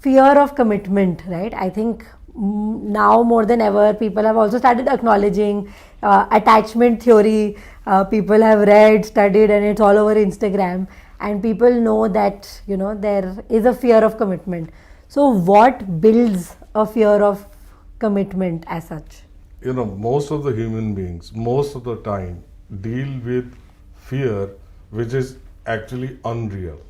fear of commitment, right? I think now more than ever, people have also started acknowledging attachment theory. People have read, studied, and it's all over Instagram. And people know that, there is a fear of commitment. So, what builds a fear of commitment as such? Most of the human beings, most of the time, deal with fear which is actually unreal.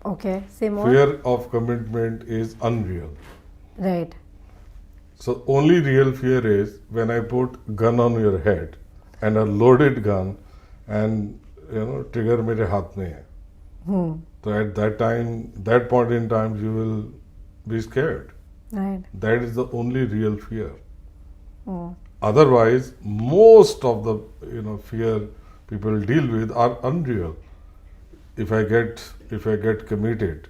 Okay, say more. Fear of commitment is unreal. Right. So only real fear is when I put gun on your head and a loaded gun and trigger मेरे हाथ में है. So at that time, that point in time, you will be scared. Right. That is the only real fear. Otherwise, most of the fear people deal with are unreal. If I get committed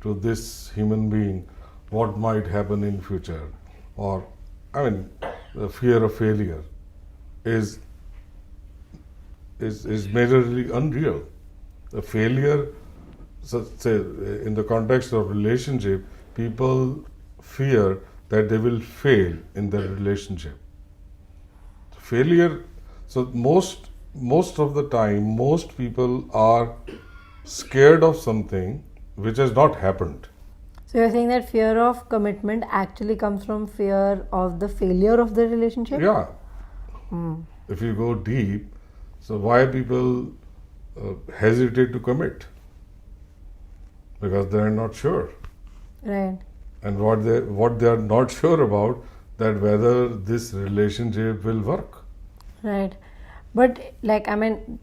to this human being, what might happen in future? Or the fear of failure is majorly unreal. The failure, say in the context of relationship, people fear that they will fail in their relationship. Failure. So most of the time, most people are scared of something which has not happened. So you're saying that fear of commitment actually comes from fear of the failure of the relationship? Yeah. If you go deep, so why people hesitate to commit? Because they are not sure. Right. And what they are not sure about, that whether this relationship will work. Right. But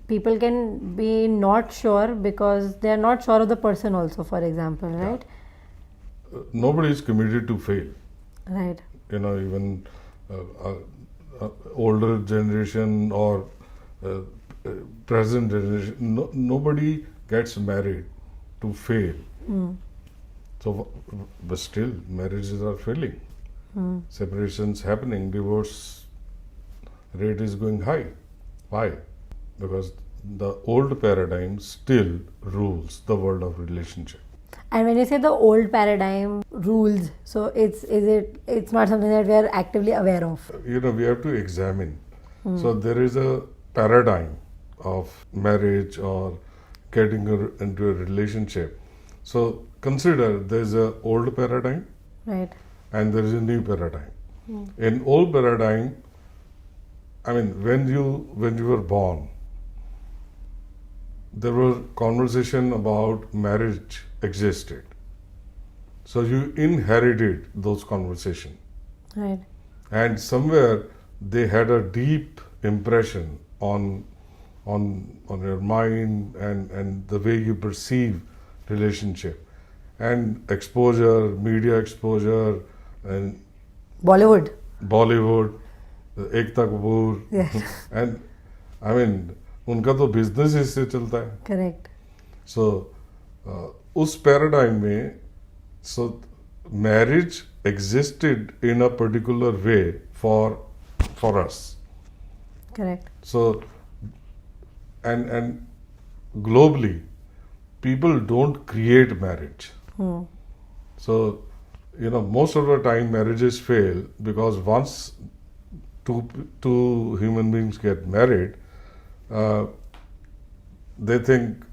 people can be not sure because they are not sure of the person also, for example, right? Nobody is committed to fail. Right. Even older generation or present generation, nobody gets married to fail. So, but still, marriages are failing. Separations happening, divorce rate is going high. Why? Because the old paradigm still rules the world of relationship. And when you say the old paradigm rules, so it's not something that we are actively aware of. We have to examine. So there is a paradigm of marriage or getting into a relationship. So consider there is an old paradigm, right, and there is a new paradigm. In old paradigm, when you were born, there was conversation about marriage existed. So you inherited those conversations. Right. And somewhere they had a deep impression on your mind and the way you perceive relationship. And exposure, media exposure, and Bollywood, Ekta Kapoor. yes, And उनका तो business इससे चलता है. correct. So उस paradigm में, so marriage existed in a particular way for us. Correct. So and globally, people don't create marriage. So most of the time marriages fail because once two human beings get married, they think,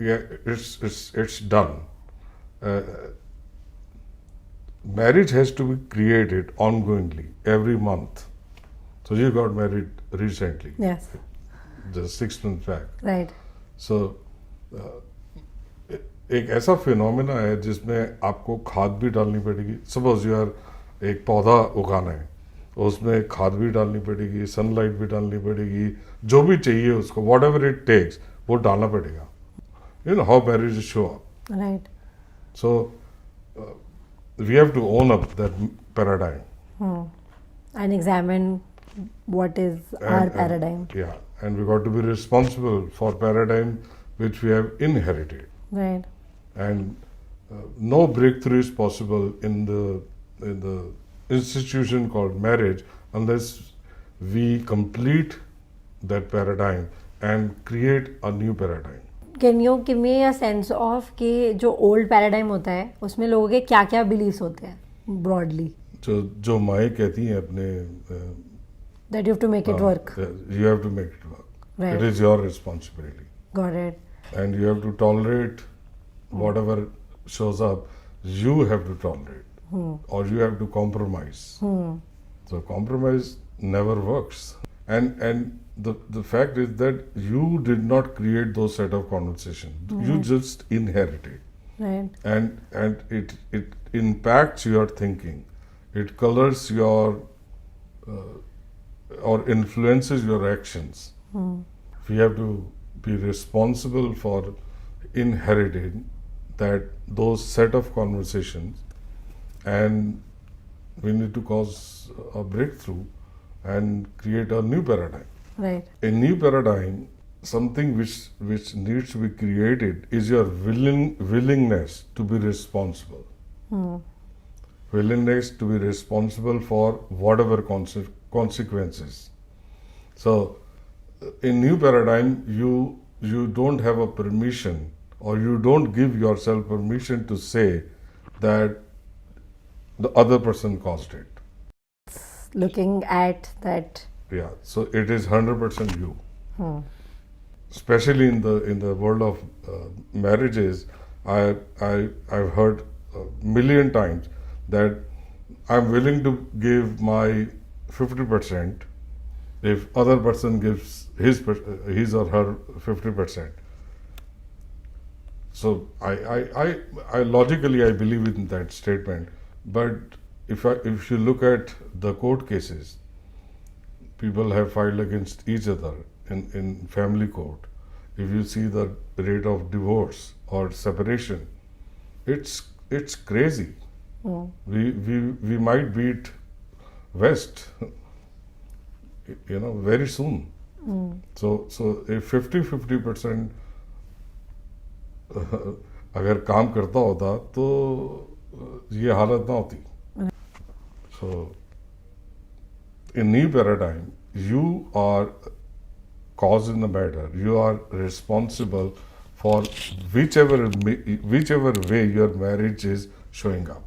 yeah, it's done. Marriage has to be created ongoingly every month. So you got married recently, Yes. just 6 months back. Right. So एक ऐसा phenomena है जिसमें आपको खाद भी डालनी पड़ेगी. Suppose यार एक पौधा उगाना है, उसमें खाद भी डालनी पड़ेगी, सनलाइट भी डालनी पड़ेगी, जो भी चाहिए उसको, वॉट एवर इट टेक्स, वो डालना पड़ेगा. How marriage show up. Right. So we have to own up that paradigm. And examine what is our paradigm. Yeah, and we got to be responsible for paradigm which we have inherited. Right. And no breakthrough is possible in the institution called marriage unless we complete that paradigm and create a new paradigm. Can you give me a sense of कि जो old paradigm होता है उसमें लोगों के क्या क्या beliefs होते हैं ब्रॉडली, जो माएँ कहती हैं अपने that you have to make it work. you have to make it work. Right. It is your responsibility. Got it. And you have to tolerate whatever shows up, you have to tolerate. Or you have to compromise. So compromise never works. And the fact is that you did not create those set of conversations. You just inherited. Right. And it impacts your thinking. It colors your or influences your actions. We have to be responsible for inheriting those set of conversations, and we need to cause a breakthrough and create a new paradigm. Right. A new paradigm, something which needs to be created, is your willingness to be responsible. Willingness to be responsible for whatever consequences. So in new paradigm, you don't have a permission, or you don't give yourself permission to say that the other person caused it. Looking at that. Yeah, so it is 100% you. Especially in the world of marriages, I've heard a million times that I'm willing to give my 50% if other person gives his or her 50%. So I logically I believe in that statement. But if you look at the court cases, people have filed against each other in family court. If you see the rate of divorce or separation, it's crazy. We might beat West, very soon. So if 50% अगर काम करता होता तो ये हालत ना होती. So in new paradigm, you are cause in the matter. You are responsible for whichever way your marriage is showing up.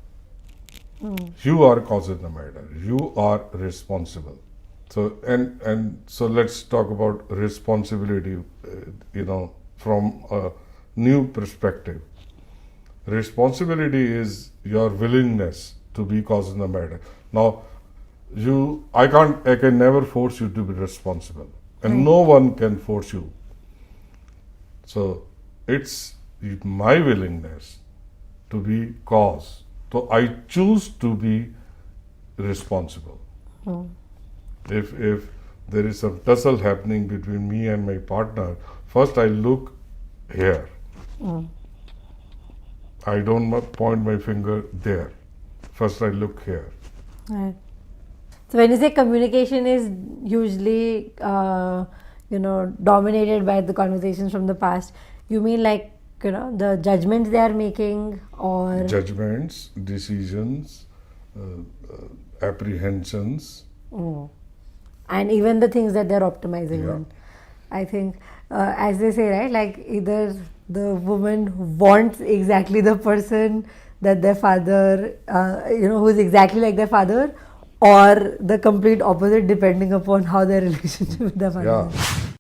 You are cause in the matter. You are responsible. So and so let's talk about responsibility. From a new perspective. Responsibility is your willingness to be cause in the matter. Now, I can never force you to be responsible, and no one can force you. So it's my willingness to be cause. So I choose to be responsible. If there is some tussle happening between me and my partner, first I look here. I don't point my finger there. First I look here. Right. So when you say communication is usually, dominated by the conversations from the past, you mean like, the judgments they are making, or Judgments, decisions, apprehensions. and even the things that they're optimizing Yeah. on. I think, as they say, right, like either the woman wants exactly the person that their father, who's exactly like their father, or the complete opposite, depending upon how their relationship with their father is. Yeah.